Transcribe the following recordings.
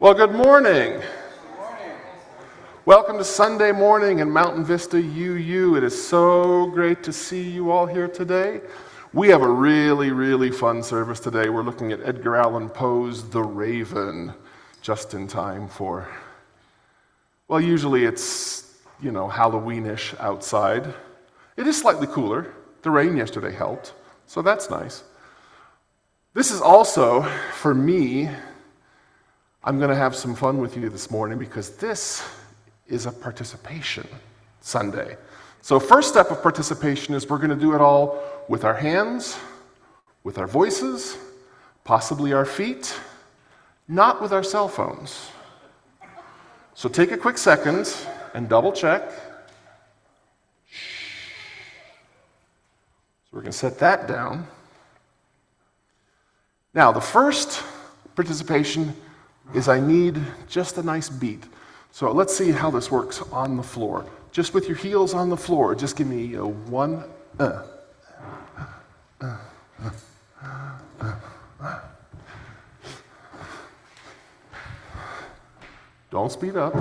Well, good morning. Welcome to Sunday morning in Mountain Vista UU. It is so great to see you all here today. We have a really fun service today. We're looking at Edgar Allan Poe's The Raven, just in time for, well, usually it's, Halloweenish outside. It is slightly cooler. The rain yesterday helped, so that's nice. This is also, for me, I'm going to have some fun with you this morning because this is a participation Sunday. So first step of participation is we're going to do it all with our hands, with our voices, possibly our feet, not with our cell phones. So take a quick second and double check. So we're going to set that down. Now the first participation is I need just a nice beat. So let's see how this works on the floor. Just with your heels on the floor, just give me a one. Don't speed up.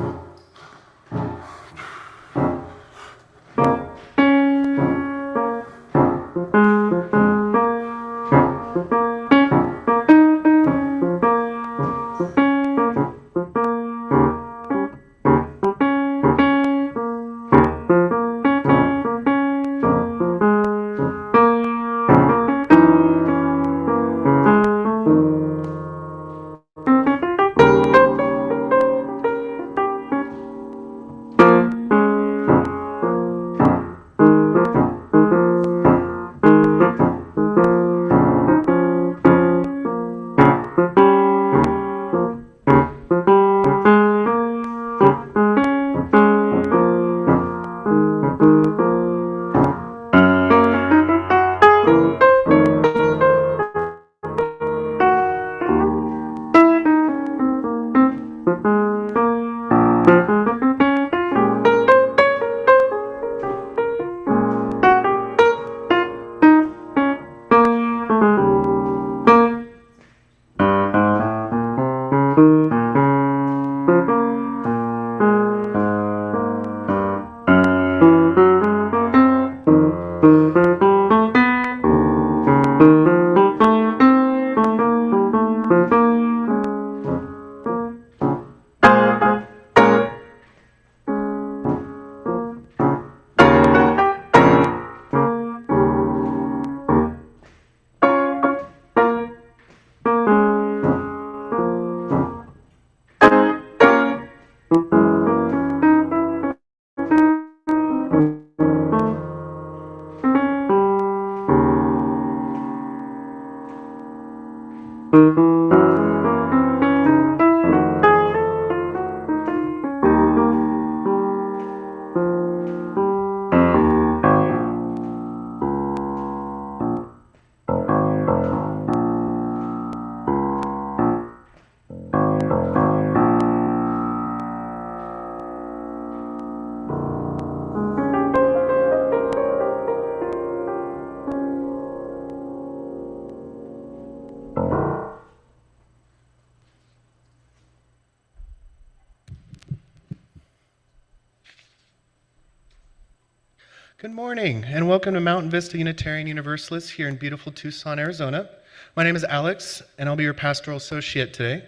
Good morning, and welcome to Mountain Vista Unitarian Universalist here in beautiful Tucson, Arizona. My name is Alex, and I'll be your pastoral associate today.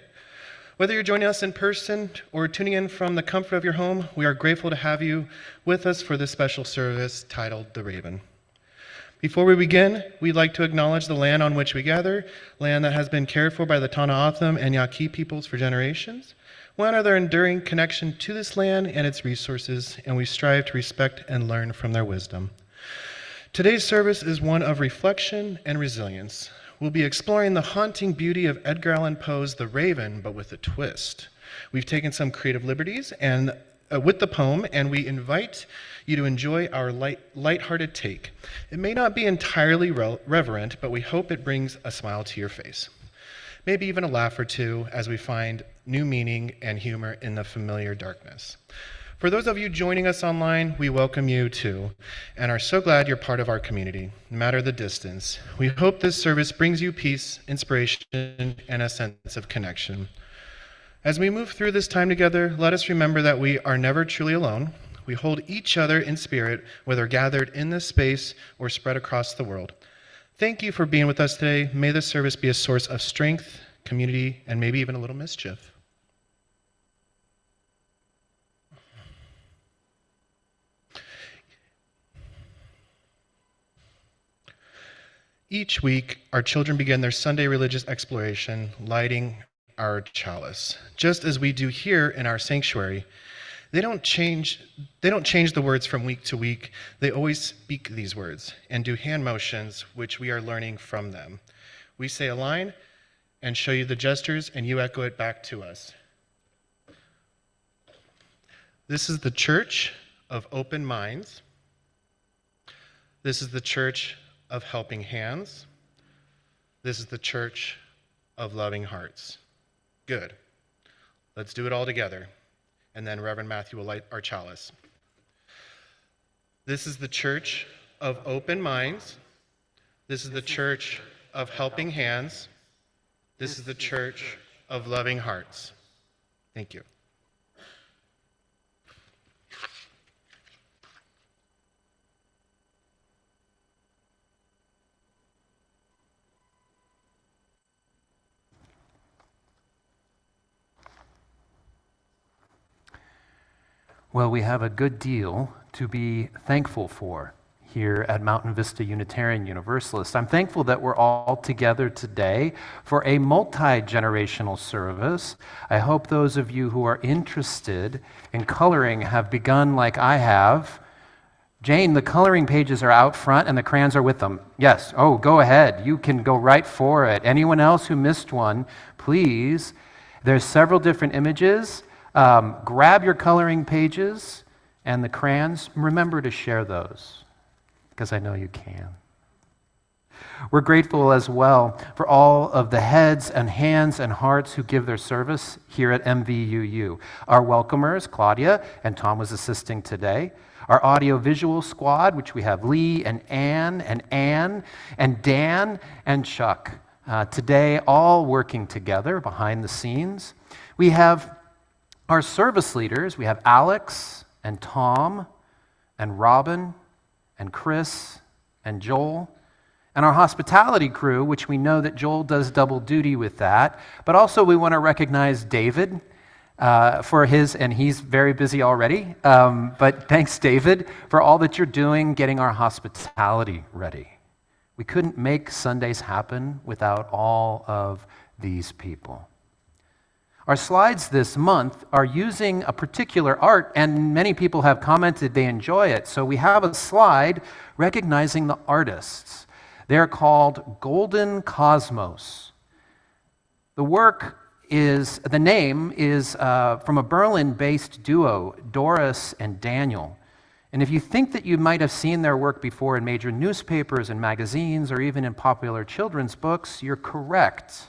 Whether you're joining us in person or tuning in from the comfort of your home, we are grateful to have you with us for this special service titled The Raven. Before we begin, we'd like to acknowledge the land on which we gather, land that has been cared for by the Tohono and Yaqui peoples for generations. We honor their enduring connection to this land and its resources, and we strive to respect and learn from their wisdom. Today's service is one of reflection and resilience. We'll be exploring the haunting beauty of Edgar Allan Poe's The Raven, but with a twist. We've taken some creative liberties with the poem, and we invite you to enjoy our lighthearted take. It may not be entirely reverent, but we hope it brings a smile to your face. Maybe even a laugh or two as we find new meaning and humor in the familiar darkness. For those of you joining us online, we welcome you too, and are so glad you're part of our community, no matter the distance. We hope this service brings you peace, inspiration, and a sense of connection. As we move through this time together, let us remember that we are never truly alone. We hold each other in spirit, whether gathered in this space or spread across the world. Thank you for being with us today. May this service be a source of strength, community, and maybe even a little mischief. Each week, our children begin their Sunday religious exploration, lighting our chalice. Just as we do here in our sanctuary, they don't change the words from week to week. They always speak these words and do hand motions, which we are learning from them. We say a line and show you the gestures, and you echo it back to us. This is the church of open minds. This is the church of helping hands. This is the church of loving hearts. Good. Let's do it all together. And then Reverend Matthew will light our chalice. This is the church of open minds. This is the church of helping hands. This is the church of loving hearts. Thank you. Well, we have a good deal to be thankful for here at Mountain Vista Unitarian Universalist. I'm thankful that we're all together today for a multi-generational service. I hope those of you who are interested in coloring have begun like I have. Jane, the coloring pages are out front and the crayons are with them. Yes, oh, go ahead. You can go right for it. Anyone else who missed one, please. There's several different images. Grab your coloring pages and the crayons. Remember to share those, because I know you can. We're grateful as well for all of the heads and hands and hearts who give their service here at MVUU. Our welcomers, Claudia, and Tom was assisting today. Our audio-visual squad, which we have Lee and Ann and Dan and Chuck. Today, all working together behind the scenes. We have our service leaders. We have Alex and Tom and Robin and Chris and Joel. And our hospitality crew, which we know that Joel does double duty with that. But also we want to recognize David for his, and he's very busy already. But thanks, David, for all that you're doing getting our hospitality ready. We couldn't make Sundays happen without all of these people. Our slides this month are using a particular art, and many people have commented they enjoy it. So we have a slide recognizing the artists. They're called Golden Cosmos. The name is from a Berlin-based duo, Doris and Daniel. And if you think that you might have seen their work before in major newspapers and magazines or even in popular children's books, you're correct.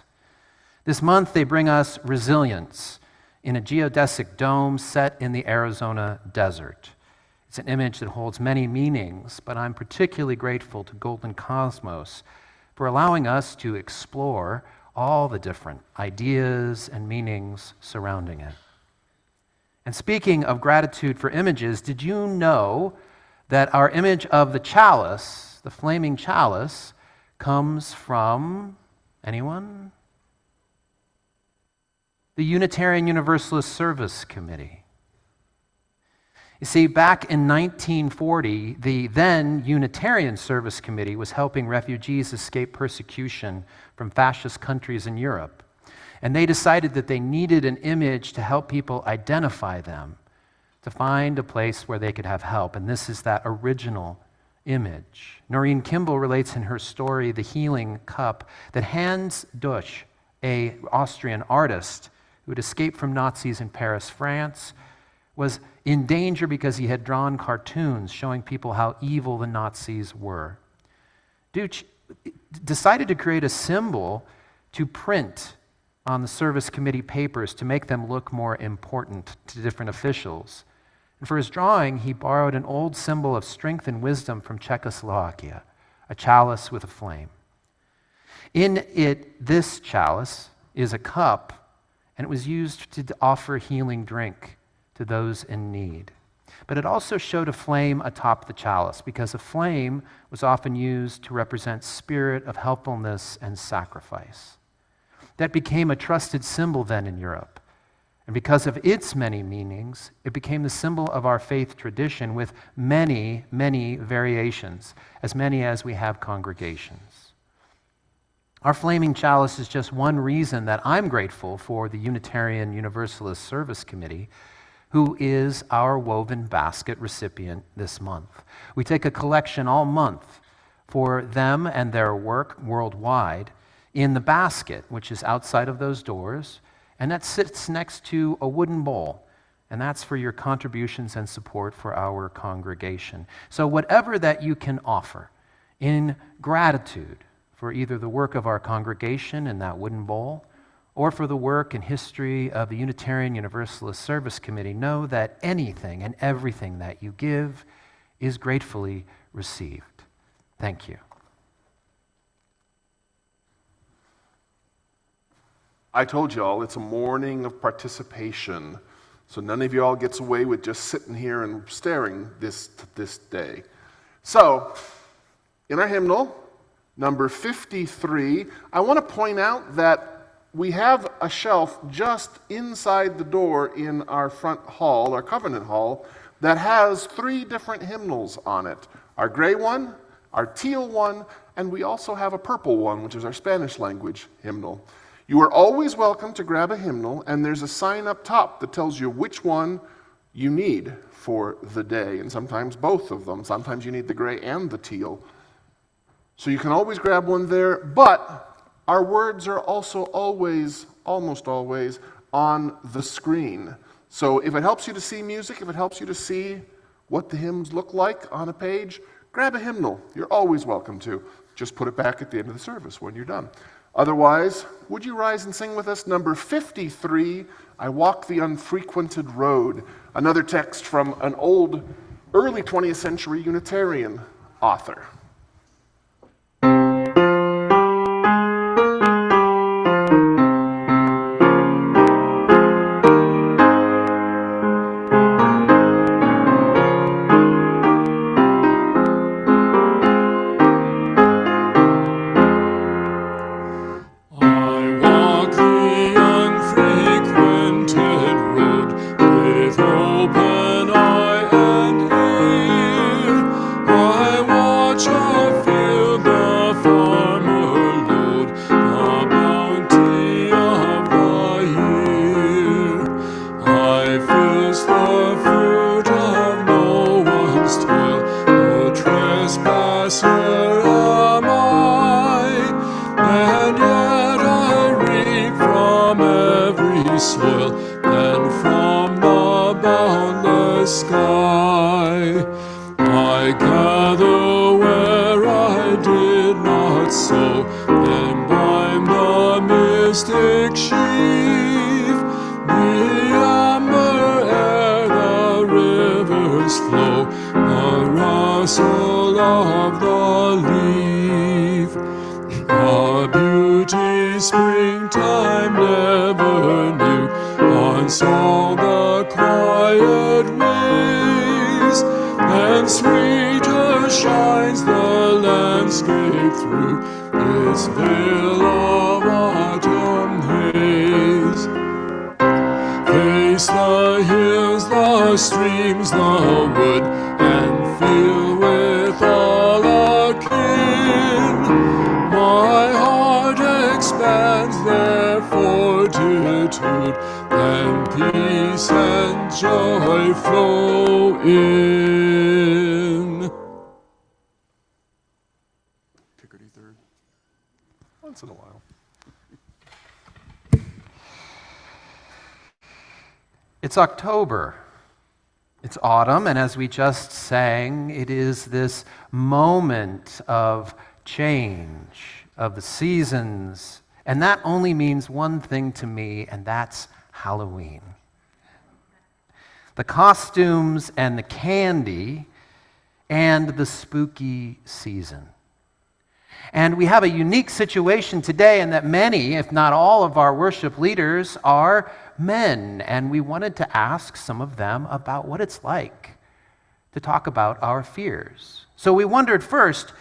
This month, they bring us Resilience in a geodesic dome set in the Arizona desert. It's an image that holds many meanings, but I'm particularly grateful to Golden Cosmos for allowing us to explore all the different ideas and meanings surrounding it. And speaking of gratitude for images, did you know that our image of the chalice, the flaming chalice, comes from anyone? The Unitarian Universalist Service Committee. You see, back in 1940, the then Unitarian Service Committee was helping refugees escape persecution from fascist countries in Europe. And they decided that they needed an image to help people identify them, to find a place where they could have help. And this is that original image. Noreen Kimball relates in her story, The Healing Cup, that Hans Dusch, an Austrian artist, who had escaped from Nazis in Paris, France, was in danger because he had drawn cartoons showing people how evil the Nazis were. Duch decided to create a symbol to print on the service committee papers to make them look more important to different officials. And for his drawing, he borrowed an old symbol of strength and wisdom from Czechoslovakia, a chalice with a flame. In it, this chalice is a cup, and it was used to offer healing drink to those in need. But it also showed a flame atop the chalice, because a flame was often used to represent spirit of helpfulness and sacrifice. That became a trusted symbol then in Europe. And because of its many meanings, it became the symbol of our faith tradition with many, many variations, as many as we have congregations. Our flaming chalice is just one reason that I'm grateful for the Unitarian Universalist Service Committee, who is our woven basket recipient this month. We take a collection all month for them and their work worldwide in the basket, which is outside of those doors, and that sits next to a wooden bowl, and that's for your contributions and support for our congregation. So whatever that you can offer in gratitude for either the work of our congregation in that wooden bowl or for the work and history of the Unitarian Universalist Service Committee, know that anything and everything that you give is gratefully received. Thank you. I told you all, it's a morning of participation, so none of you all gets away with just sitting here and staring this day. So, in our hymnal, number 53, I want to point out that we have a shelf just inside the door in our front hall, our covenant hall, that has 3 different hymnals on it. Our gray one, our teal one, and we also have a purple one, which is our Spanish language hymnal. You are always welcome to grab a hymnal, and there's a sign up top that tells you which one you need for the day, and sometimes both of them. Sometimes you need the gray and the teal. So you can always grab one there, but our words are also always, almost always, on the screen. So if it helps you to see music, if it helps you to see what the hymns look like on a page, grab a hymnal. You're always welcome to. Just put it back at the end of the service when you're done. Otherwise, would you rise and sing with us? Number 53, I Walk the Unfrequented Road. Another text from an old, early 20th century Unitarian author. Once in a while. It's October. It's autumn, and as we just sang, it is this moment of change, of the seasons, and that only means one thing to me, and that's Halloween. The costumes and the candy and the spooky season. And we have a unique situation today in that many, if not all, of our worship leaders are men. And we wanted to ask some of them about what it's like to talk about our fears. So we wondered first,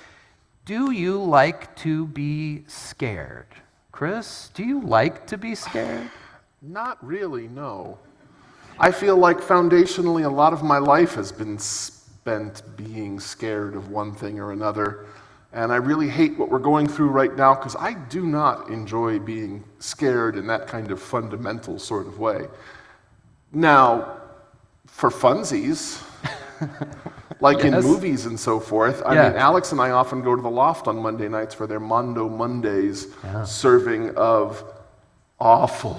do you like to be scared? Chris, do you like to be scared? Not really, no. I feel like foundationally a lot of my life has been spent being scared of one thing or another. And I really hate what we're going through right now because I do not enjoy being scared in that kind of fundamental sort of way. Now, for funsies, like in movies and so forth, I mean, Alex and I often go to the Loft on Monday nights for their Mondo Mondays, serving of awful,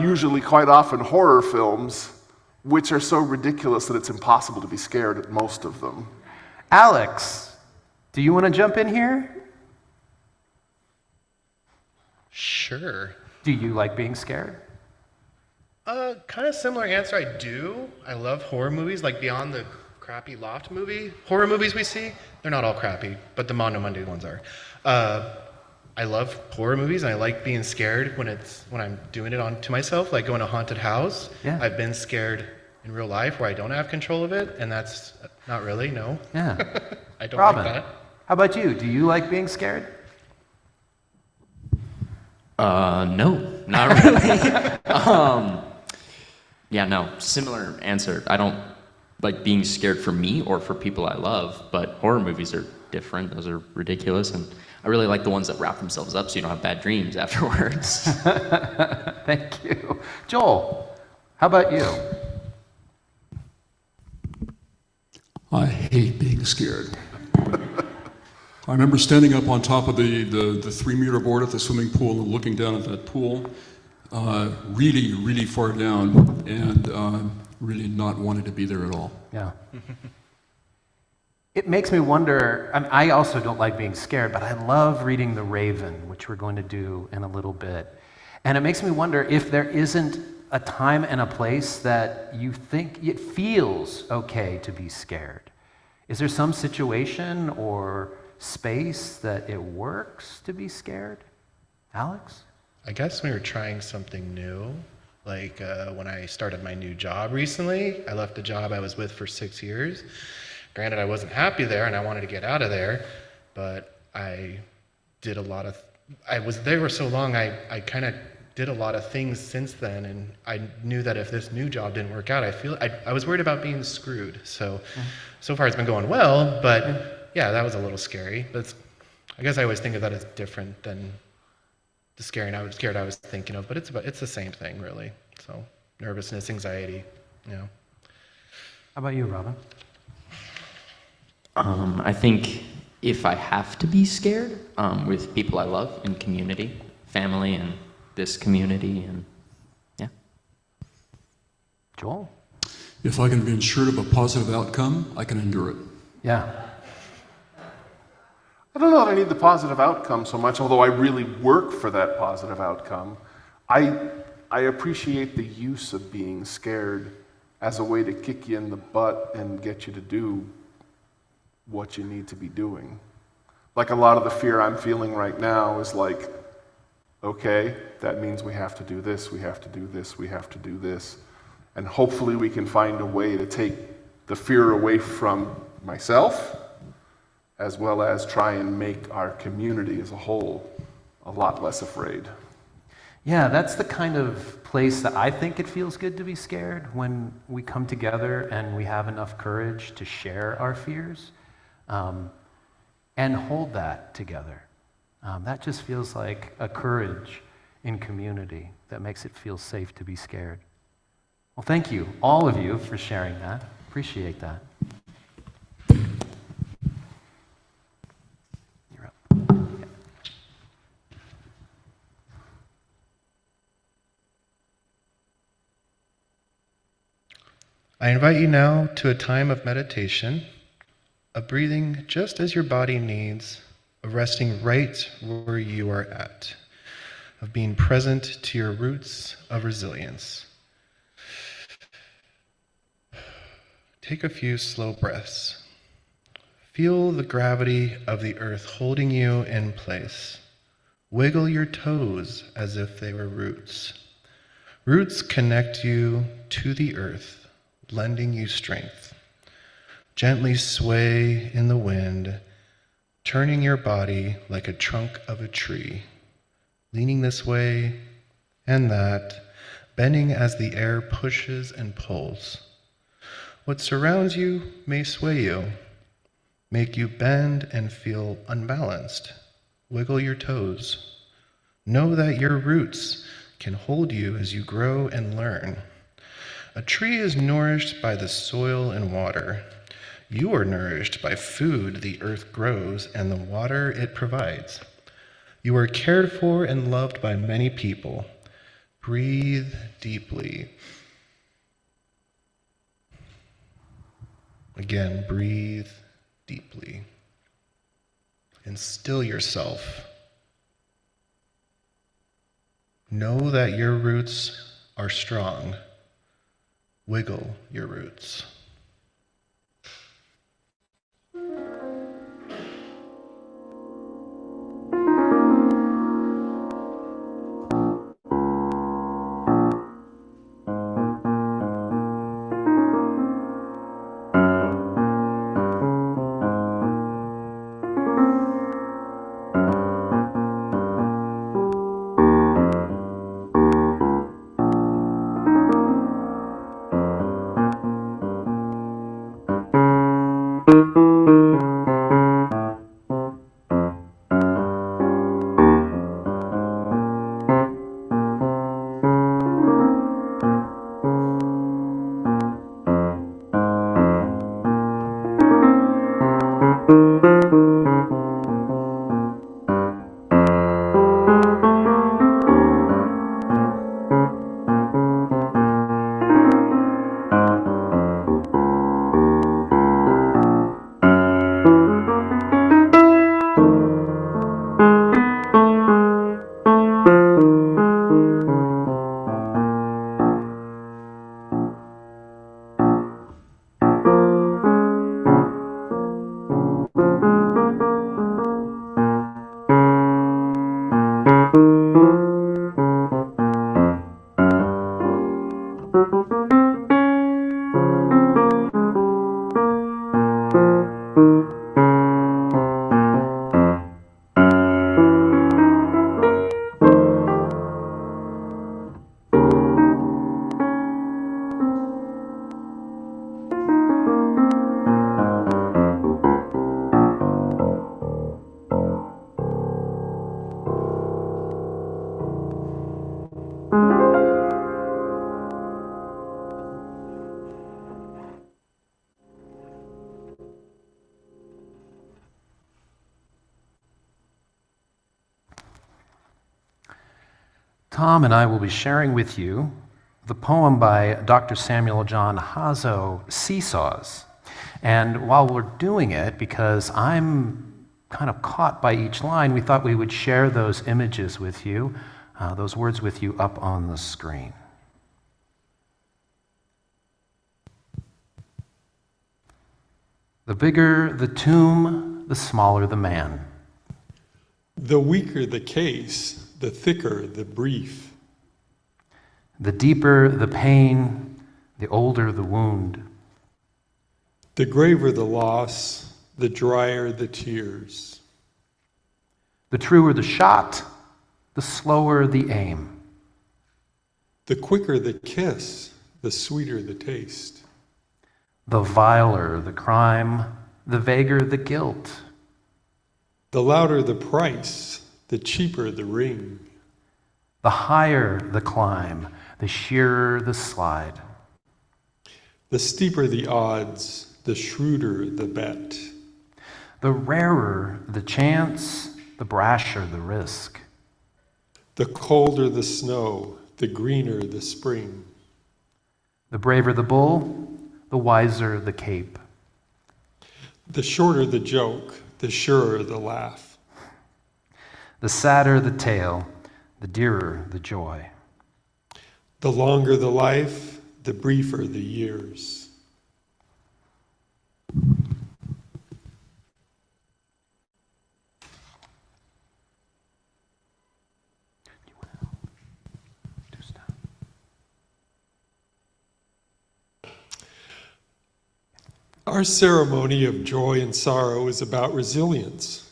usually quite often horror films, which are so ridiculous that it's impossible to be scared at most of them. Alex, do you want to jump in here? Sure. Do you like being scared? Kind of similar answer. I do. I love horror movies, like beyond the crappy Loft movie. Horror movies we see, they're not all crappy, but the Mondo Monday ones are. I love horror movies, and I like being scared when I'm doing it to myself, like going to a haunted house. Yeah. I've been scared in real life where I don't have control of it, and that's not really, no. Yeah. I don't Robin, like that. how about you? Do you like being scared? No, not really. Yeah, no, similar answer. I don't like being scared for me or for people I love, but horror movies are different. Those are ridiculous, and I really like the ones that wrap themselves up so you don't have bad dreams afterwards. Thank you. Joel, how about you? I hate being scared. I remember standing up on top of the 3-meter board at the swimming pool and looking down at that pool, really, really far down, and really not wanting to be there at all. Yeah. It makes me wonder, I also don't like being scared, but I love reading The Raven, which we're going to do in a little bit. And it makes me wonder if there isn't a time and a place that you think it feels okay to be scared. Is there some situation or space that it works to be scared? Alex? I guess when you're trying something new, like when I started my new job recently, I left the job I was with for 6 years. Granted, I wasn't happy there and I wanted to get out of there, but I was there for so long, I kind of did a lot of things since then, and I knew that if this new job didn't work out, I was worried about being screwed. So far it's been going well, but yeah, that was a little scary. But I guess I always think of that as different than the scared I was thinking of, but it's the same thing really. So nervousness, anxiety, you know. How about you, Robin? I think if I have to be scared, with people I love in community, family and this community, and yeah. Joel? If I can be assured of a positive outcome, I can endure it. Yeah. I don't know that I need the positive outcome so much, although I really work for that positive outcome. I appreciate the use of being scared as a way to kick you in the butt and get you to do what you need to be doing. Like a lot of the fear I'm feeling right now is like, okay, that means we have to do this, we have to do this, we have to do this. And hopefully we can find a way to take the fear away from myself, as well as try and make our community as a whole a lot less afraid. Yeah, that's the kind of place that I think it feels good to be scared, when we come together and we have enough courage to share our fears and hold that together. That just feels like a courage in community that makes it feel safe to be scared. Well, thank you, all of you, for sharing that. Appreciate that. You're up. Yeah. I invite you now to a time of meditation, of breathing just as your body needs, of resting right where you are at, of being present to your roots of resilience. Take a few slow breaths. Feel the gravity of the earth holding you in place. Wiggle your toes as if they were roots. Roots connect you to the earth, lending you strength. Gently sway in the wind, turning your body like a trunk of a tree, leaning this way and that, bending as the air pushes and pulls. What surrounds you may sway you, make you bend and feel unbalanced. Wiggle your toes. Know that your roots can hold you as you grow and learn. A tree is nourished by the soil and water. You are nourished by food the earth grows and the water it provides. You are cared for and loved by many people. Breathe deeply. Again, breathe deeply. And still yourself. Know that your roots are strong. Wiggle your roots. Tom and I will be sharing with you the poem by Dr. Samuel John Hazo, Seesaws. And while we're doing it, because I'm kind of caught by each line, we thought we would share those images with you, those words with you up on the screen. The bigger the tomb, the smaller the man. The weaker the case, the thicker the brief. The deeper the pain, the older the wound. The graver the loss, the drier the tears. The truer the shot, the slower the aim. The quicker the kiss, the sweeter the taste. The viler the crime, the vaguer the guilt. The louder the price, the cheaper the ring. The higher the climb, the sheerer the slide. The steeper the odds, the shrewder the bet. The rarer the chance, the brasher the risk. The colder the snow, the greener the spring. The braver the bull, the wiser the cape. The shorter the joke, the surer the laugh. The sadder the tale, the dearer the joy. The longer the life, the briefer the years. Our ceremony of joy and sorrow is about resilience.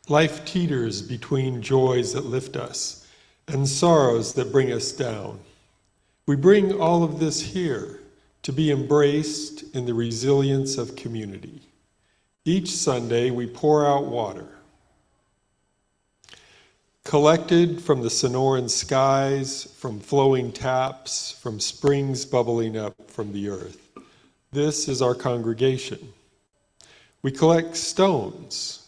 Life teeters between joys that lift us and sorrows that bring us down. We bring all of this here to be embraced in the resilience of community. Each Sunday, we pour out water, collected from the Sonoran skies, from flowing taps, from springs bubbling up from the earth. This is our congregation. We collect stones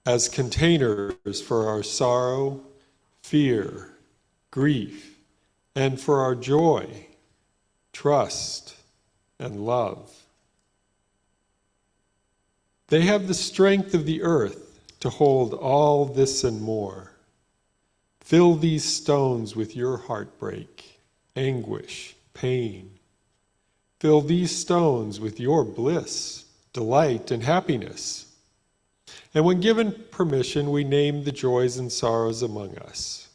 as containers for our sorrow, fear, grief, and for our joy, trust, and love. They have the strength of the earth to hold all this and more. Fill these stones with your heartbreak, anguish, pain. Fill these stones with your bliss, delight, and happiness. And when given permission, we name the joys and sorrows among us.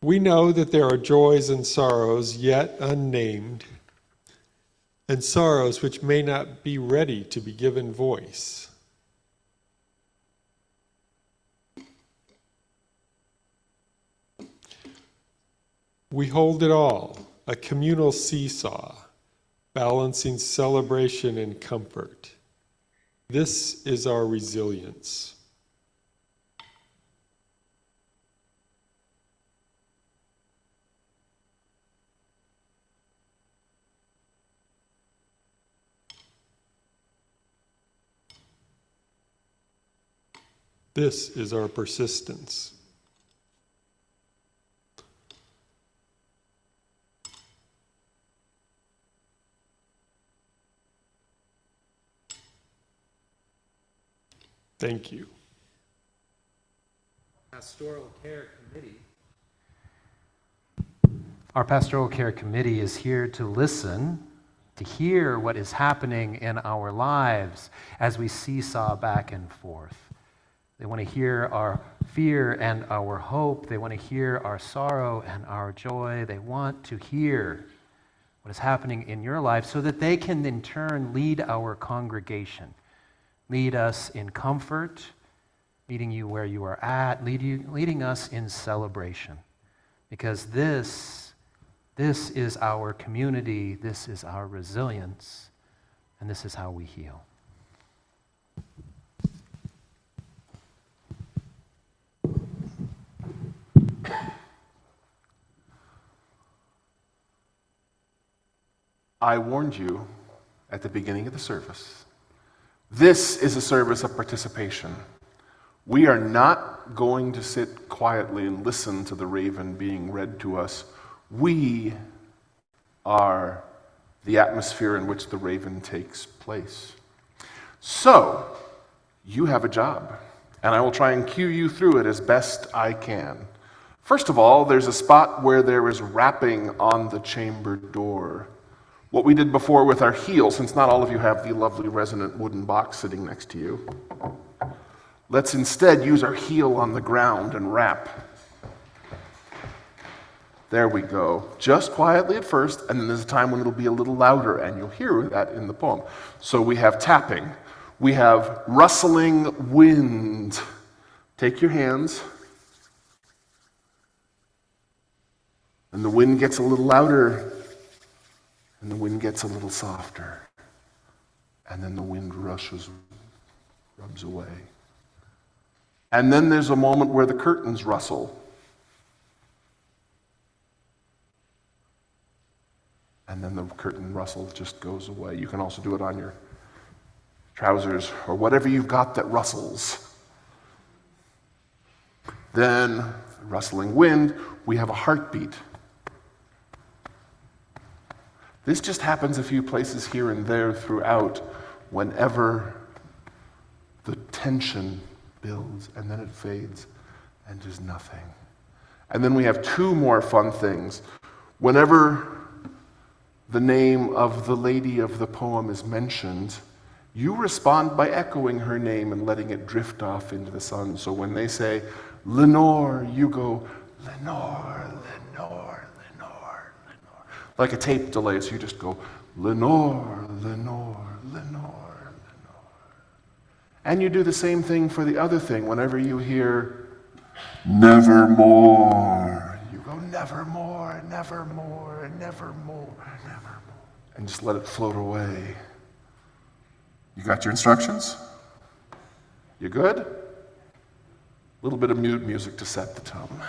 We know that there are joys and sorrows yet unnamed, and sorrows which may not be ready to be given voice. We hold it all, a communal seesaw, balancing celebration and comfort. This is our resilience. This is our persistence. Thank you. Pastoral Care Committee. Our Pastoral Care Committee is here to listen, to hear what is happening in our lives as we seesaw back and forth. They want to hear our fear and our hope. They want to hear our sorrow and our joy. They want to hear what is happening in your life so that they can in turn lead our congregation. Lead us in comfort, meeting you where you are at, leading us in celebration. Because this is our community, this is our resilience, and this is how we heal. I warned you at the beginning of the service. This is a service of participation. We are not going to sit quietly and listen to the raven being read to us. We are the atmosphere in which the raven takes place. So, you have a job, and I will try and cue you through it as best I can. First of all, there's a spot where there is rapping on the chamber door. What we did before with our heel, since not all of you have the lovely resonant wooden box sitting next to you, let's instead use our heel on the ground and rap. There we go. Just quietly at first, and then there's a time when it'll be a little louder, and you'll hear that in the poem. So we have tapping. We have rustling wind. Take your hands. And the wind gets a little louder. And the wind gets a little softer. And then the wind rubs away. And then there's a moment where the curtains rustle. And then the curtain rustle just goes away. You can also do it on your trousers or whatever you've got that rustles. Then, rustling wind, we have a heartbeat. This just happens a few places here and there throughout whenever the tension builds and then it fades and there's nothing. And then we have two more fun things. Whenever the name of the lady of the poem is mentioned, you respond by echoing her name and letting it drift off into the sun. So when they say, Lenore, you go, Lenore, Lenore, Lenore, Lenore. like a tape delay, so you just go, Lenore, Lenore, Lenore, Lenore. And you do the same thing for the other thing. Whenever you hear, nevermore, you go, nevermore, nevermore, nevermore, nevermore. And just let it float away. You got your instructions? You good? A little bit of mute music to set the tone.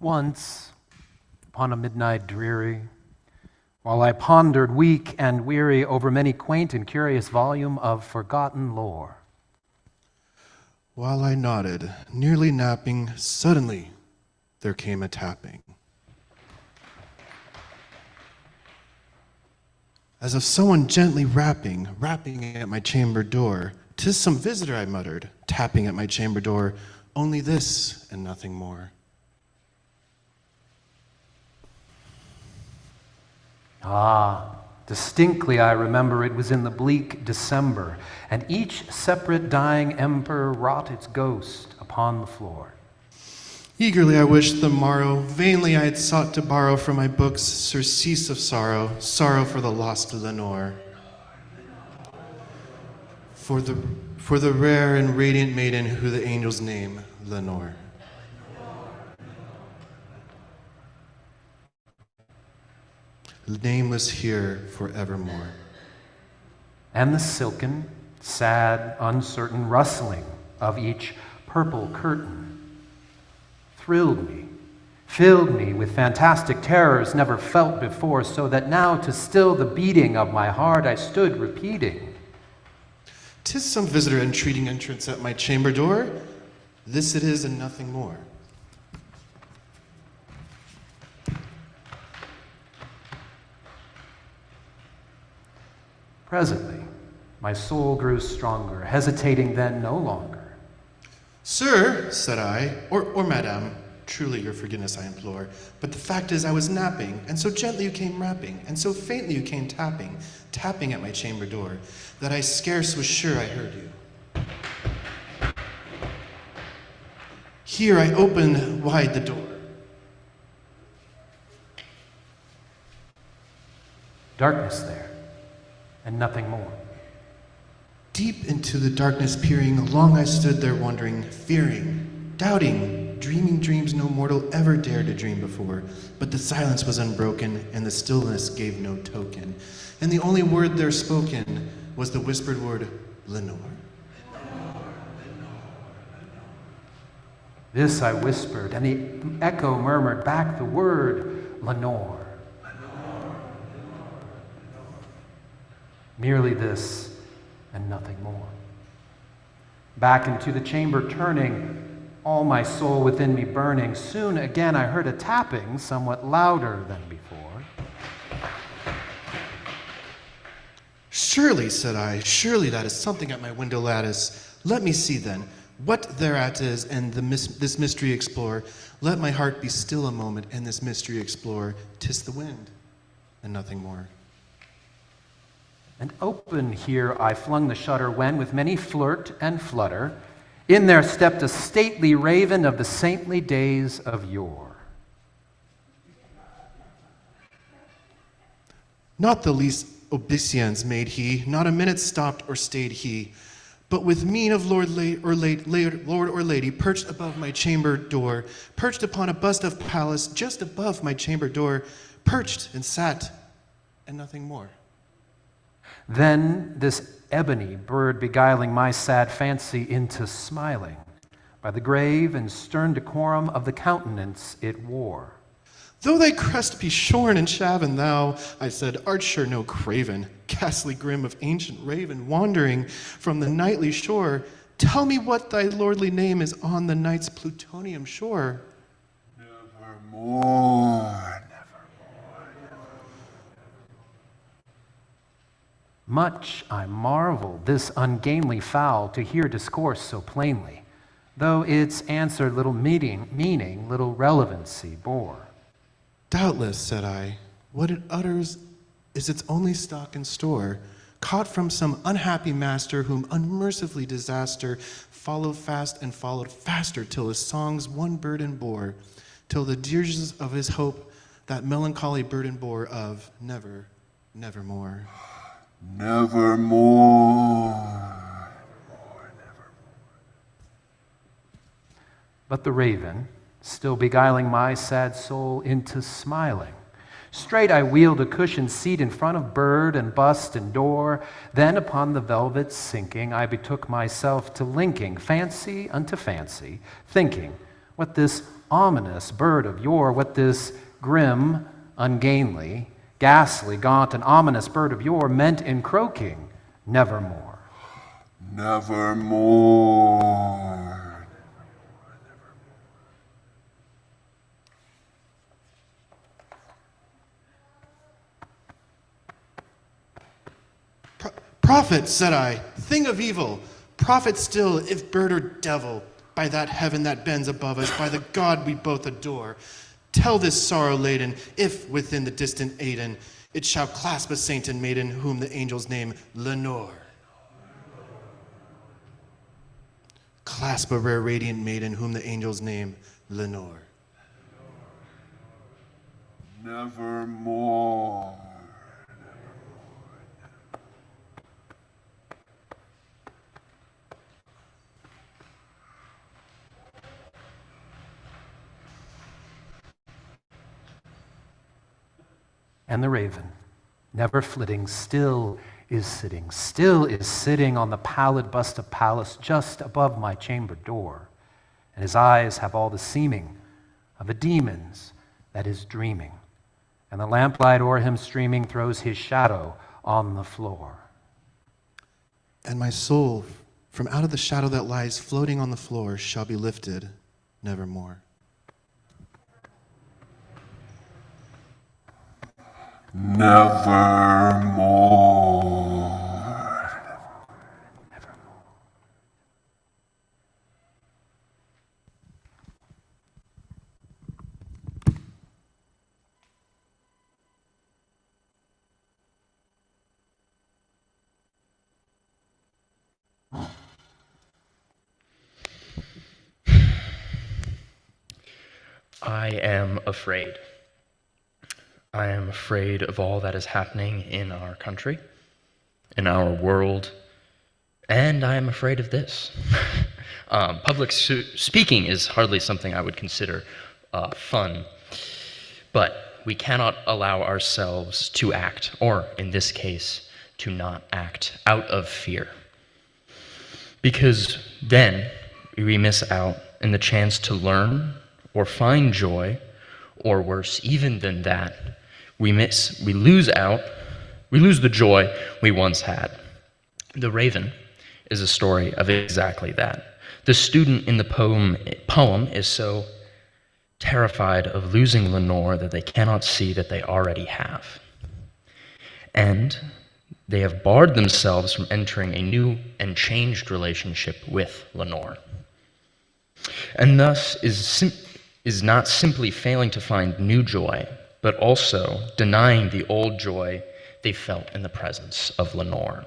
Once, upon a midnight dreary, while I pondered weak and weary over many quaint and curious volume of forgotten lore. While I nodded, nearly napping, suddenly there came a tapping. As of someone gently rapping at my chamber door. "'Tis some visitor," I muttered, tapping at my chamber door. "Only this and nothing more." Ah, distinctly I remember it was in the bleak December, and each separate dying ember wrought its ghost upon the floor. Eagerly I wished the morrow, vainly I had sought to borrow from my books surcease of sorrow, sorrow for the lost Lenore. For the rare and radiant maiden who the angels name Lenore. Nameless here forevermore. And the silken, sad, uncertain rustling of each purple curtain thrilled me, filled me with fantastic terrors never felt before, so that now to still the beating of my heart I stood repeating. "'Tis some visitor entreating entrance at my chamber door. This it is and nothing more." Presently, my soul grew stronger, hesitating then no longer. "Sir," said I, or madame, truly your forgiveness I implore, but the fact is I was napping, and so gently you came rapping, and so faintly you came tapping at my chamber door, that I scarce was sure I heard you. Here I opened wide the door. Darkness there, and nothing more. Deep into the darkness peering, long I stood there wondering, fearing, doubting, dreaming dreams no mortal ever dared to dream before. But the silence was unbroken, and the stillness gave no token. And the only word there spoken was the whispered word, Lenore. This I whispered, and the echo murmured back the word, Lenore. Merely this and nothing more. Back into the chamber turning, all my soul within me burning, soon again I heard a tapping somewhat louder than before. Surely, said I, surely that is something at my window lattice. Let me see then, what thereat is, and this mystery explore. Let my heart be still a moment, and this mystery explore. 'Tis the wind, and nothing more. And open here I flung the shutter when, with many flirt and flutter, in there stepped a stately raven of the saintly days of yore. Not the least obeisance made he, not a minute stopped or stayed he, but with mien of lord or lady, perched above my chamber door, perched upon a bust of Pallas, just above my chamber door, perched and sat, and nothing more. Then this ebony bird beguiling my sad fancy into smiling, by the grave and stern decorum of the countenance it wore. Though thy crest be shorn and shaven, thou, I said, art sure no craven, ghastly grim of ancient raven, wandering from the nightly shore. Tell me what thy lordly name is on the night's plutonium shore. Nevermore. Much I marveled this ungainly fowl to hear discourse so plainly, though its answer little meaning, little relevancy bore. Doubtless, said I, what it utters is its only stock and store, caught from some unhappy master whom unmercifully disaster followed fast and followed faster till his songs one burden bore, till the dirges of his hope that melancholy burden bore of never, nevermore. Nevermore. But the raven, still beguiling my sad soul into smiling, straight I wheeled a cushioned seat in front of bird and bust and door. Then upon the velvet sinking, I betook myself to linking fancy unto fancy, thinking what this ominous bird of yore, what this grim, ungainly, ghastly, gaunt, and ominous bird of yore meant in croaking, nevermore. Nevermore. Prophet, said I, thing of evil, prophet still, if bird or devil, by that heaven that bends above us, by the God we both adore. Tell this sorrow laden, if within the distant Aden, it shall clasp a saint and maiden whom the angels name Lenore. Clasp a rare radiant maiden whom the angels name Lenore. Nevermore. And the raven, never flitting, still is sitting on the pallid bust of Pallas just above my chamber door. And his eyes have all the seeming of a demon's that is dreaming. And the lamplight o'er him streaming throws his shadow on the floor. And my soul, from out of the shadow that lies floating on the floor, shall be lifted nevermore. Nevermore. I am afraid. I am afraid of all that is happening in our country, in our world, and I am afraid of this. Public speaking is hardly something I would consider fun, but we cannot allow ourselves to act, or in this case, to not act, out of fear. Because then we miss out in the chance to learn or find joy, or worse, even than that, we lose out We lose the joy we once had. The Raven is a story of exactly that. The student in the poem is so terrified of losing Lenore that they cannot see that they already have. And they have barred themselves from entering a new and changed relationship with Lenore. And thus is not simply failing to find new joy, but also denying the old joy they felt in the presence of Lenore.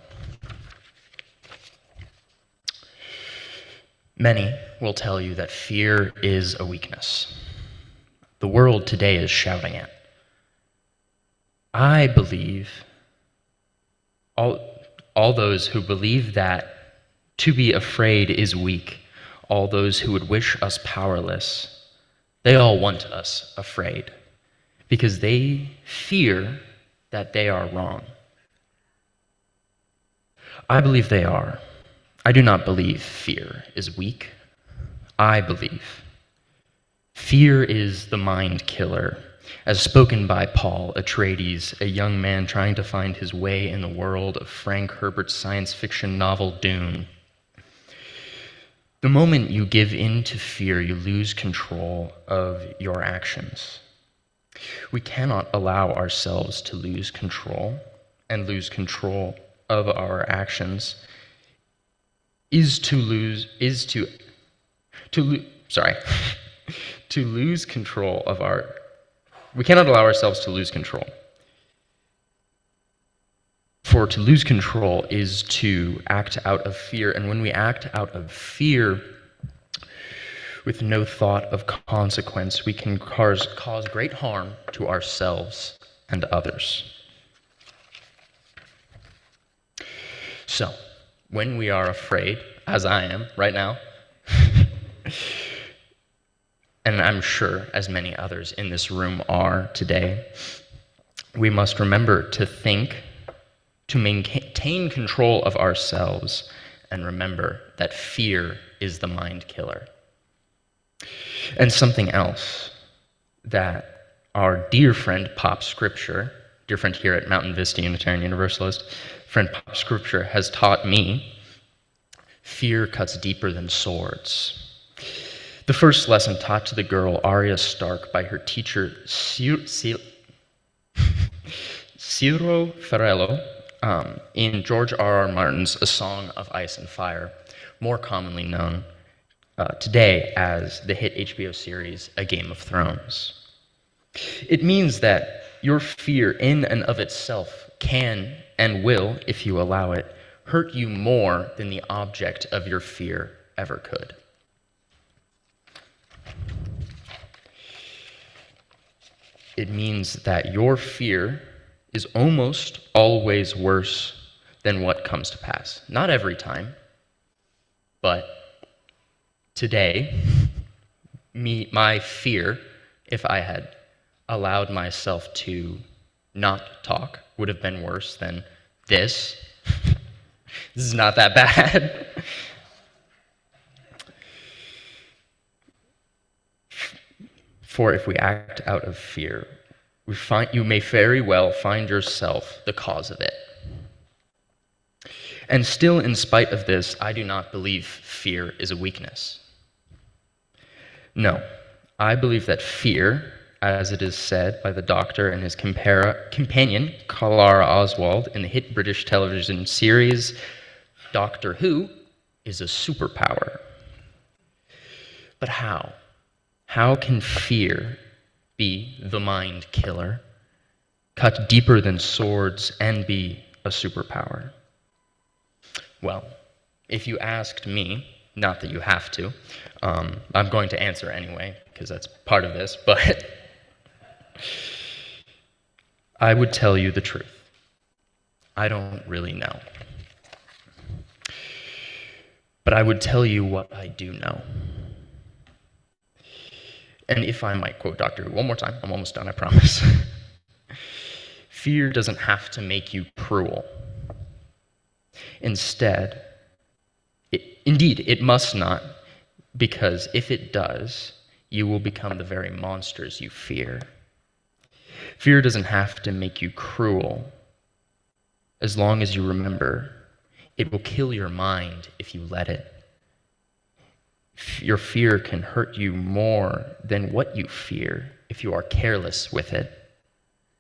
Many will tell you that fear is a weakness. The world today is shouting it. I believe all those who believe that to be afraid is weak, all those who would wish us powerless, they all want us afraid because they fear that they are wrong. I believe they are. I do not believe fear is weak. I believe fear is the mind killer, as spoken by Paul Atreides, a young man trying to find his way in the world of Frank Herbert's science fiction novel Dune. The moment you give in to fear, you lose control of your actions. We cannot allow ourselves to lose control, and lose control of our actions to lose control of our. We cannot allow ourselves to lose control. For to lose control is to act out of fear, and when we act out of fear with no thought of consequence, we can cause great harm to ourselves and others. So, when we are afraid, as I am right now, and I'm sure as many others in this room are today, we must remember to think, to maintain control of ourselves, and remember that fear is the mind killer. And something else that our dear friend Pop Scripture, dear friend here at Mountain Vista Unitarian Universalist, friend Pop Scripture has taught me, fear cuts deeper than swords. The first lesson taught to the girl Arya Stark by her teacher Ciro Ferrello in George R.R. Martin's A Song of Ice and Fire, more commonly known today as the hit HBO series A Game of Thrones. It means that your fear in and of itself can and will, if you allow it, hurt you more than the object of your fear ever could. It means that your fear is almost always worse than what comes to pass. Not every time, but today, my fear, if I had allowed myself to not talk, would have been worse than this. This is not that bad. For if we act out of fear, you may very well find yourself the cause of it. And still, in spite of this, I do not believe fear is a weakness. No, I believe that fear, as it is said by the Doctor and his companion, Clara Oswald, in the hit British television series Doctor Who, is a superpower. But how? How can fear be the mind killer, cut deeper than swords, and be a superpower? Well, if you asked me, not that you have to, I'm going to answer anyway, because that's part of this, but I would tell you the truth. I don't really know. But I would tell you what I do know. And if I might quote Doctor Who one more time, I'm almost done, I promise. Fear doesn't have to make you cruel. Instead, indeed, it must not, because if it does, you will become the very monsters you fear. Fear doesn't have to make you cruel. as long as you remember, it will kill your mind if you let it. Your fear can hurt you more than what you fear if you are careless with it.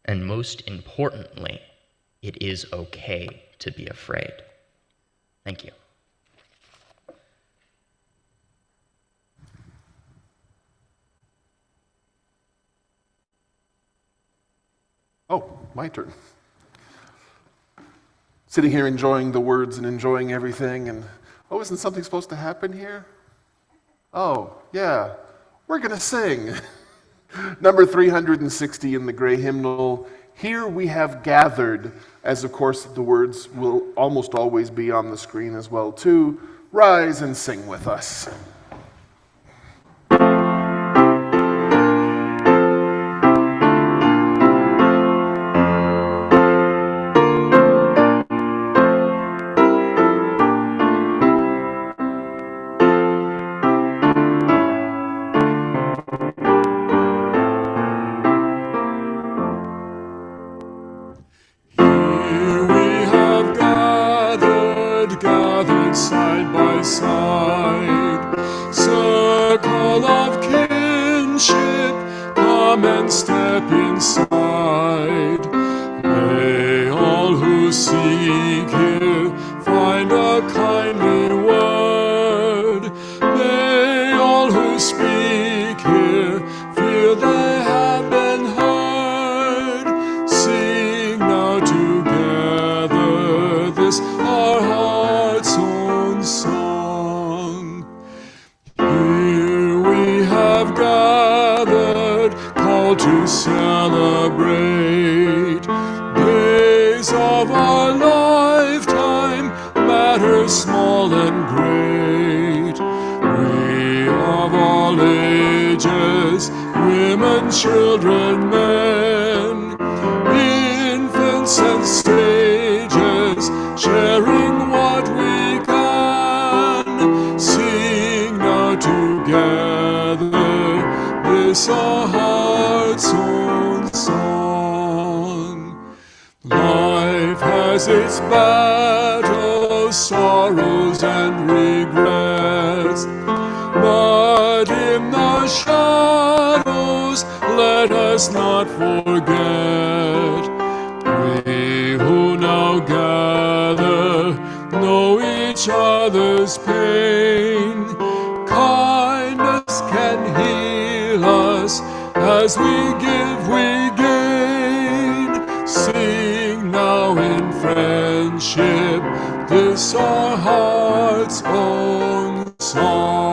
And most importantly, it is okay to be afraid. Thank you. Oh, my turn. Sitting here enjoying the words and enjoying everything, and oh, isn't something supposed to happen here? Oh, yeah, we're gonna sing. Number 360 in the gray hymnal, Here We Have Gathered, as of course the words will almost always be on the screen as well too. Rise and sing with us. Side by side, circle of kinship, come and step inside. May all who seek here find a kindly word. May all who speak here feel they have been heard. Sing now together this our heart's own song. Here we have gathered, called to celebrate days of our lifetime, matters small and great. We of all ages, women, children, men, infants and stages, sharing what we can. Sing now together this our heart's own song. Life has its battles, sorrows and regrets, but in the shadows let us not forget. We who now gather know each other's pain. Kindness can heal us, as we give we gain. Sing now in friendship this our heart's own song.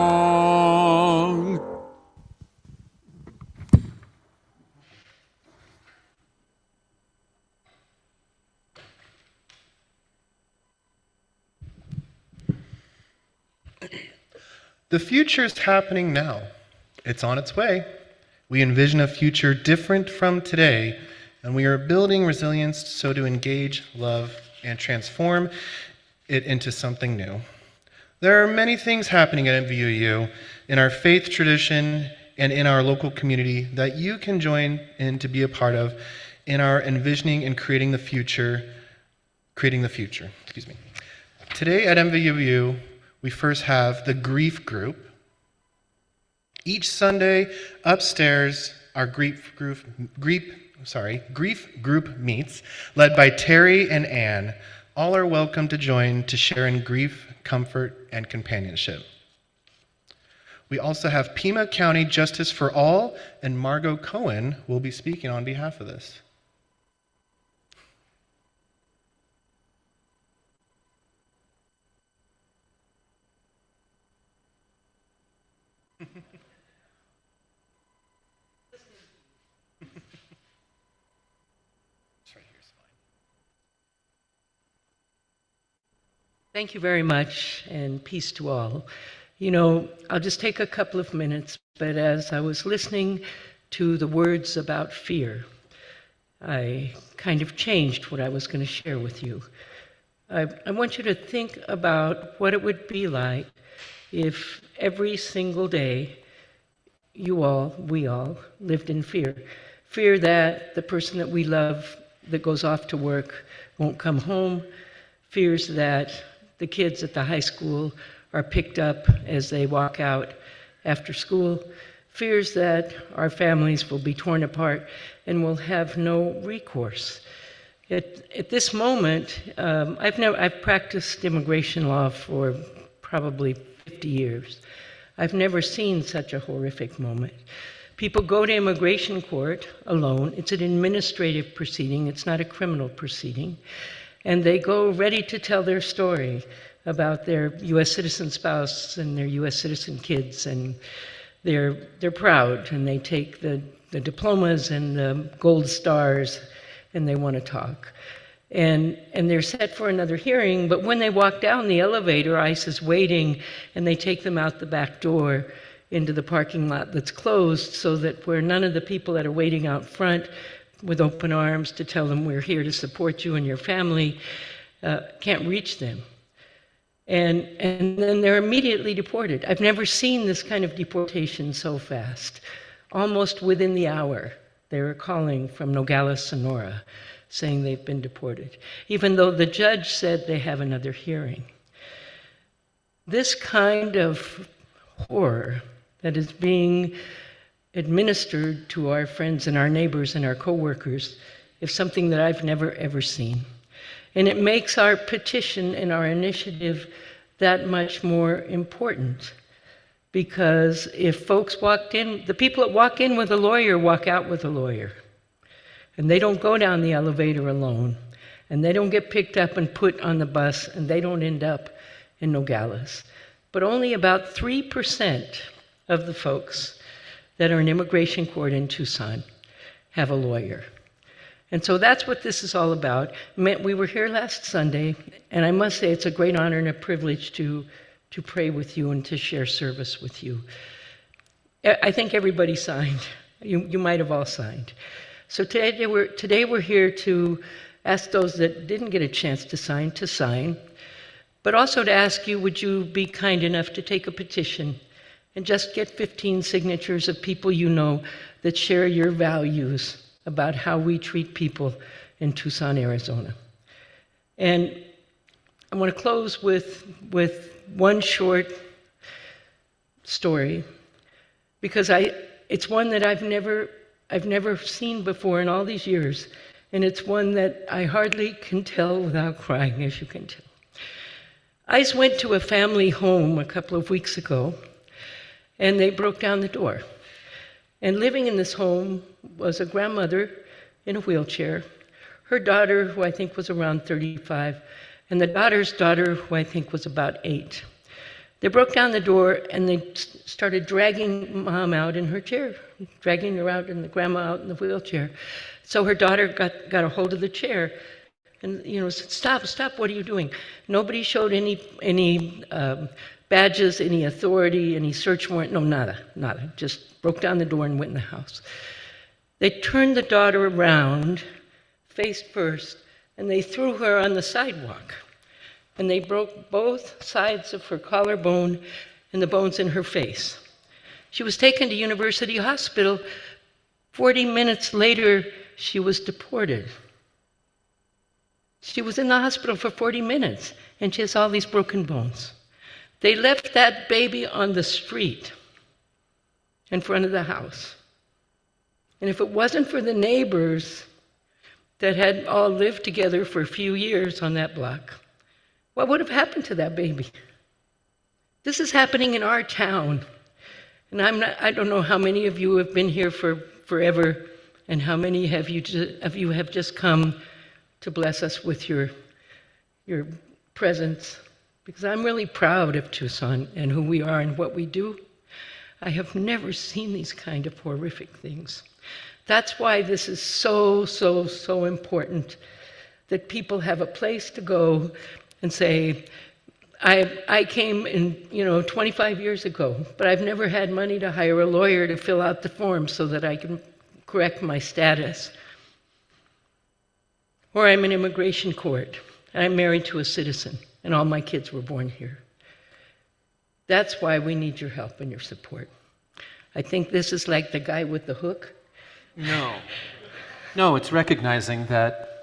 The future is happening now. It's on its way. We envision a future different from today, and we are building resilience so to engage, love, and transform it into something new. There are many things happening at MVUU in our faith tradition and in our local community that you can join in to be a part of in our envisioning and creating the future. Today at MVUU, we first have the grief group. Each Sunday upstairs, our grief group meets, led by Terry and Ann. All are welcome to join to share in grief, comfort, and companionship. We also have Pima County Justice for All, and Margot Cohen will be speaking on behalf of this. Thank you very much, and peace to all. You know, I'll just take a couple of minutes, but as I was listening to the words about fear, I kind of changed what I was going to share with you. I want you to think about what it would be like if every single day we all, lived in fear. Fear that the person that we love that goes off to work won't come home, fears that the kids at the high school are picked up as they walk out after school, fears that our families will be torn apart and will have no recourse. At this moment, I've practiced immigration law for probably 50 years. I've never seen such a horrific moment. People go to immigration court alone. It's an administrative proceeding. It's not a criminal proceeding. And they go ready to tell their story about their U.S. citizen spouse and their U.S. citizen kids, and they're proud, and they take the diplomas and the gold stars, and they want to talk. And they're set for another hearing, but when they walk down the elevator, ICE is waiting, and they take them out the back door into the parking lot that's closed, so that where none of the people that are waiting out front with open arms to tell them we're here to support you and your family can't reach them. And then they're immediately deported. I've never seen this kind of deportation so fast. Almost within the hour, they were calling from Nogales, Sonora, saying they've been deported, even though the judge said they have another hearing. This kind of horror that is being administered to our friends and our neighbors and our coworkers is something that I've never, ever seen. And it makes our petition and our initiative that much more important. Because if folks walked in, the people that walk in with a lawyer walk out with a lawyer. And they don't go down the elevator alone. And they don't get picked up and put on the bus, and they don't end up in Nogales. But only about 3% of the folks that are in immigration court in Tucson have a lawyer. And so that's what this is all about. We were here last Sunday, and I must say it's a great honor and a privilege to pray with you and to share service with you. I think everybody signed. You might have all signed. So today we're here to ask those that didn't get a chance to sign, but also to ask you, would you be kind enough to take a petition and just get 15 signatures of people you know that share your values about how we treat people in Tucson, Arizona. And I want to close with one short story, because it's one that I've never seen before in all these years, and it's one that I hardly can tell without crying, as you can tell. I went to a family home a couple of weeks ago, and they broke down the door. And living in this home was a grandmother in a wheelchair, her daughter, who I think was around 35, and the daughter's daughter, who I think was about 8. They broke down the door and they started dragging Mom out in her chair, dragging her out and the grandma out in the wheelchair. So her daughter got a hold of the chair and said, stop, what are you doing? Nobody showed any badges, any authority, any search warrant, no, nada. Just broke down the door and went in the house. They turned the daughter around, face first, and they threw her on the sidewalk. And they broke both sides of her collarbone and the bones in her face. She was taken to University Hospital. 40 minutes later, she was deported. She was in the hospital for 40 minutes, and she has all these broken bones. They left that baby on the street in front of the house. And if it wasn't for the neighbors that had all lived together for a few years on that block, what would have happened to that baby? This is happening in our town. And I don't know how many of you have been here for forever, and how many of you have just come to bless us with your presence. Because I'm really proud of Tucson and who we are and what we do. I have never seen these kind of horrific things. That's why this is so, so, so important, that people have a place to go and say, I came in, 25 years ago, but I've never had money to hire a lawyer to fill out the form so that I can correct my status. Or I'm in immigration court, and I'm married to a citizen, and all my kids were born here. That's why we need your help and your support. I think this is like the guy with the hook. No, it's recognizing that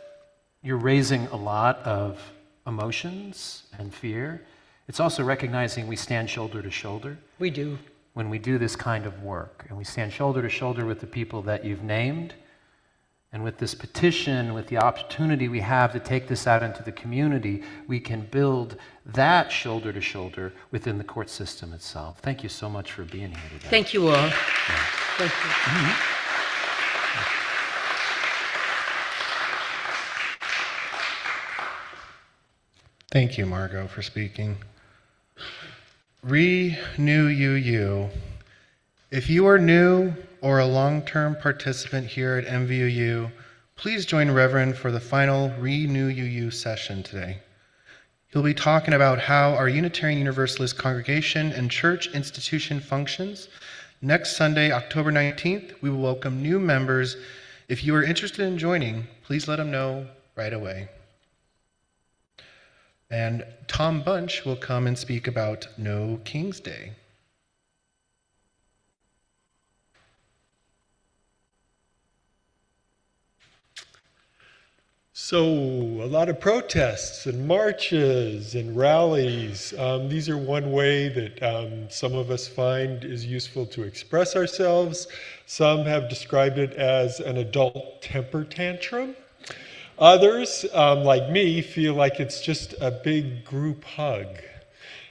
you're raising a lot of emotions and fear. It's also recognizing we stand shoulder to shoulder We do. when we do this kind of work. And we stand shoulder to shoulder with the people that you've named. And with this petition, with the opportunity we have to take this out into the community, we can build that shoulder to shoulder within the court system itself. Thank you so much for being here today. Thank you all. Thank you. Thank you, Margot, for speaking. Renew you. If you are new or a long-term participant here at MVUU, please join Reverend for the final Renew You session today. He'll be talking about how our Unitarian Universalist congregation and church institution functions. Next Sunday, October 19th, we will welcome new members. If you are interested in joining, please let them know right away. And Tom Bunch will come and speak about No King's Day. So, a lot of protests and marches and rallies. These are one way that some of us find is useful to express ourselves. Some have described it as an adult temper tantrum. Others, like me, feel like it's just a big group hug.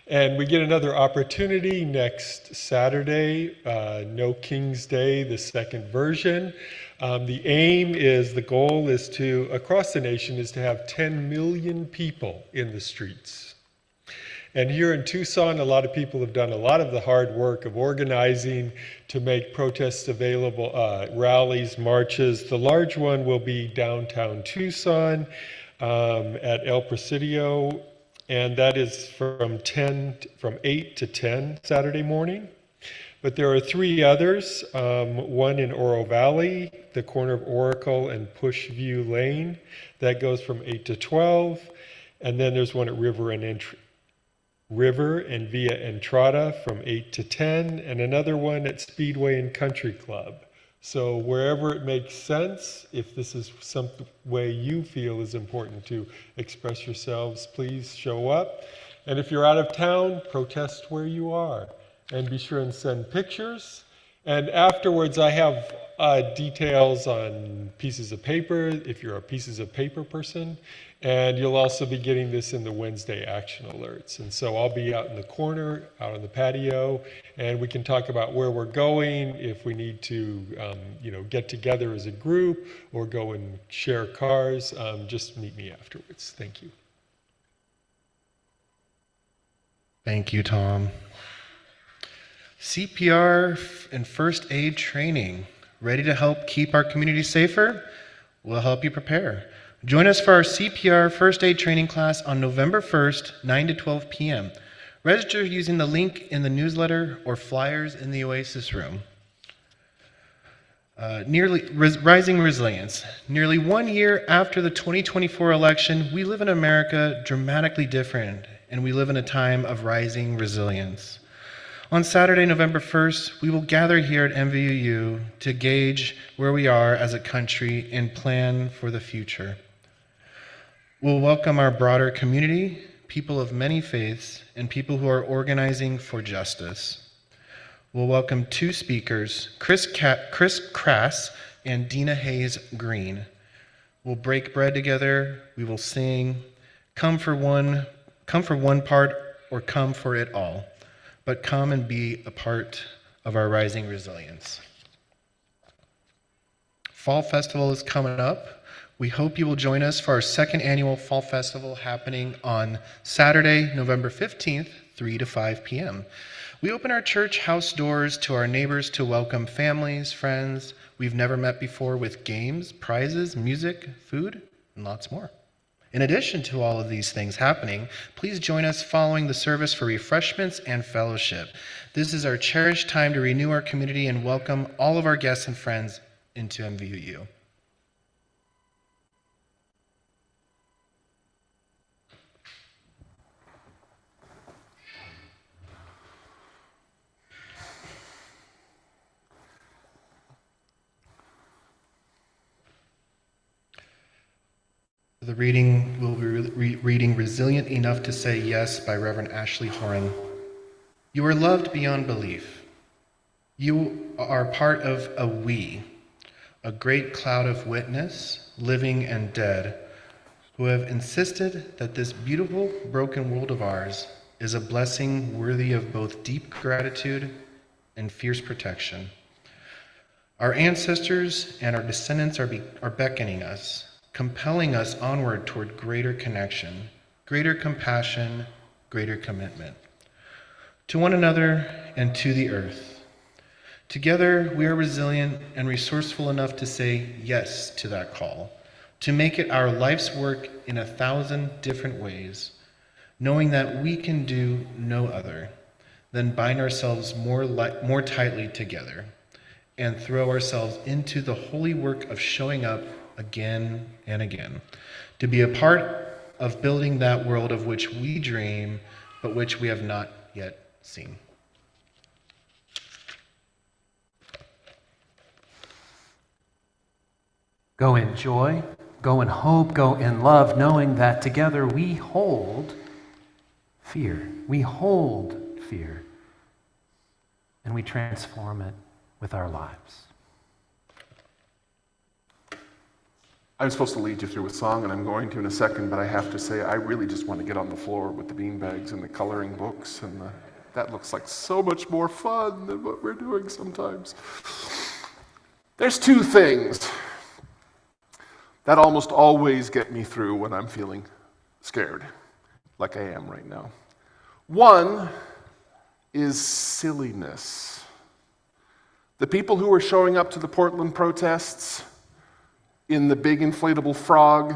And we get another opportunity next Saturday, No King's Day, the second version. The goal is to, across the nation, is to have 10 million people in the streets. And here in Tucson, a lot of people have done a lot of the hard work of organizing to make protests available, rallies, marches. The large one will be downtown Tucson at El Presidio, and that is from 8 to 10 Saturday morning. But there are three others, one in Oro Valley, the corner of Oracle and Pushview Lane. That goes from 8 to 12. And then there's one at River and Via Entrada from 8 to 10, and another one at Speedway and Country Club. So wherever it makes sense, if this is some way you feel is important to express yourselves, please show up. And if you're out of town, protest where you are. And be sure and send pictures. And afterwards, I have details on pieces of paper, if you're a pieces of paper person. And you'll also be getting this in the Wednesday action alerts. And so I'll be out in the corner, out on the patio, and we can talk about where we're going, if we need to get together as a group or go and share cars. Just meet me afterwards. Thank you. Thank you, Tom. CPR and first aid training, ready to help keep our community safer? We'll help you prepare. Join us for our CPR first aid training class on November 1st, 9 to 12 p.m. Register using the link in the newsletter or flyers in the Oasis room. Rising resilience. Nearly 1 year after the 2024 election, we live in America dramatically different, and we live in a time of rising resilience. On Saturday, November 1st, we will gather here at MVUU to gauge where we are as a country and plan for the future. We'll welcome our broader community, people of many faiths, and people who are organizing for justice. We'll welcome two speakers, Chris Crass and Dina Hayes Green. We'll break bread together, we will sing, come for one part or come for it all. But come and be a part of our rising resilience. Fall Festival is coming up. We hope you will join us for our second annual Fall Festival happening on Saturday, November 15th, 3 to 5 p.m. We open our church house doors to our neighbors to welcome families, friends we've never met before with games, prizes, music, food, and lots more. In addition to all of these things happening, please join us following the service for refreshments and fellowship. This is our cherished time to renew our community and welcome all of our guests and friends into MVUU. For the reading, we'll be reading Resilient Enough to Say Yes by Reverend Ashley Horan. You are loved beyond belief. You are part of a we, a great cloud of witness, living and dead, who have insisted that this beautiful, broken world of ours is a blessing worthy of both deep gratitude and fierce protection. Our ancestors and our descendants are beckoning us, compelling us onward toward greater connection, greater compassion, greater commitment to one another and to the earth. Together, we are resilient and resourceful enough to say yes to that call, to make it our life's work in 1,000 different ways, knowing that we can do no other than bind ourselves more tightly together and throw ourselves into the holy work of showing up again and again, to be a part of building that world of which we dream, but which we have not yet seen. Go in joy, go in hope, go in love, knowing that together we hold fear. We hold fear, and we transform it with our lives. I'm supposed to lead you through a song, and I'm going to in a second, but I have to say, I really just want to get on the floor with the beanbags and the coloring books, and that looks like so much more fun than what we're doing sometimes. There's two things that almost always get me through when I'm feeling scared, like I am right now. One is silliness. The people who are showing up to the Portland protests in the big inflatable frog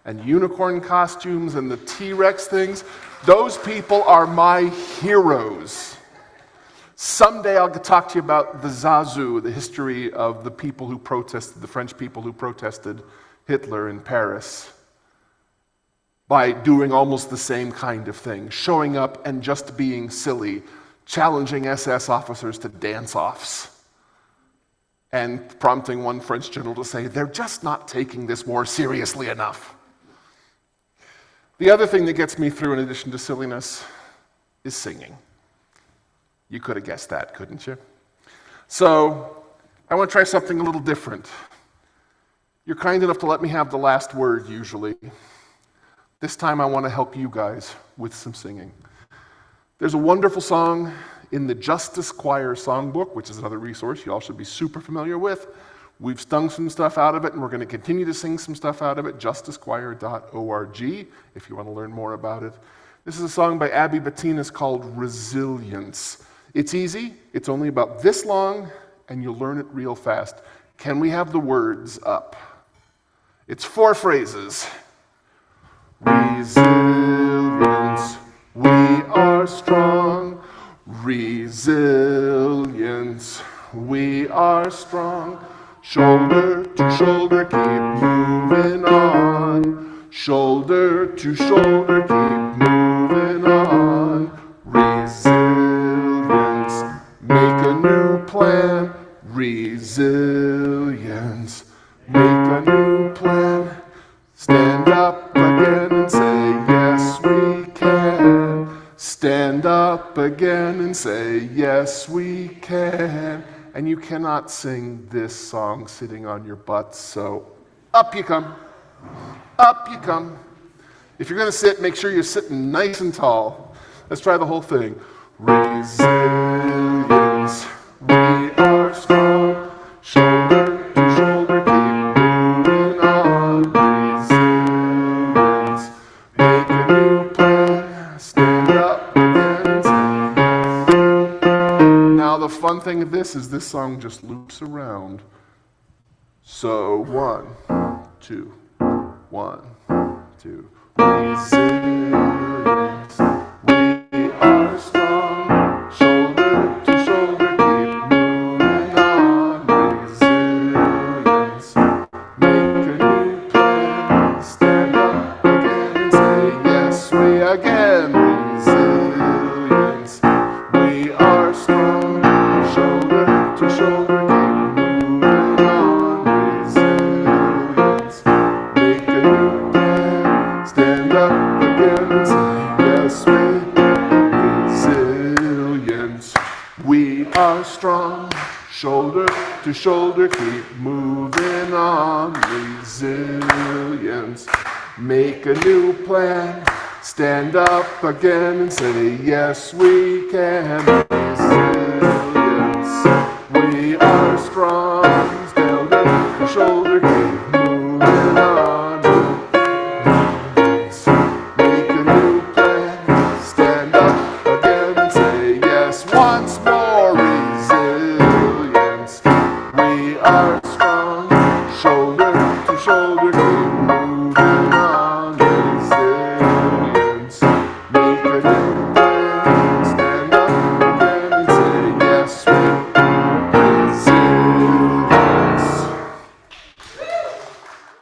and unicorn costumes and the T-Rex things, those people are my heroes. Someday I'll talk to you about the Zazu, the history of the people who protested, the French people who protested Hitler in Paris, by doing almost the same kind of thing, showing up and just being silly, challenging SS officers to dance-offs, and prompting one French general to say, they're just not taking this war seriously enough. The other thing that gets me through, in addition to silliness, is singing. You could have guessed that, couldn't you? So, I want to try something a little different. You're kind enough to let me have the last word, usually. This time I want to help you guys with some singing. There's a wonderful song in the Justice Choir Songbook, which is another resource you all should be super familiar with. We've sung some stuff out of it, and we're going to continue to sing some stuff out of it, justicechoir.org, if you want to learn more about it. This is a song by Abby Bettinas called Resilience. It's easy, it's only about this long, and you'll learn it real fast. Can we have the words up? It's 4 phrases. Resilience, we are strong. Resilience, we are strong. Shoulder to shoulder, keep moving on. Shoulder to shoulder, keep moving on. Resilience, make a new plan. Resilience, make a new plan. Stand up again and say, yes, we can. Stand up again and say, yes, we can. And you cannot sing this song sitting on your butts, so up you come. Up you come. If you're going to sit, make sure you're sitting nice and tall. Let's try the whole thing. Resilience, we are strong. Shoulder to shoulder, keep moving on. Resilience, make a new plan. Stand up again and say yes. Now the fun thing of this is this song just loops around. So 1, 2, 1, 2. Resilience, we are strong. Shoulder to shoulder, keep moving on. Resilience, make a new plan. Stand up again and say yes, we again. Resilience, we are strong. Shoulder to shoulder, keep moving on. Resilience, make a new plan. to shoulder, keep moving on. Resilience. Make a new plan. Stand up again and say, yes, we can. Resilience. We are strong. Shoulder to shoulder, keep moving on. Make a new plan. Stand up again and say, yes, once more. Resilience. We are strong. Shoulder to shoulder, keep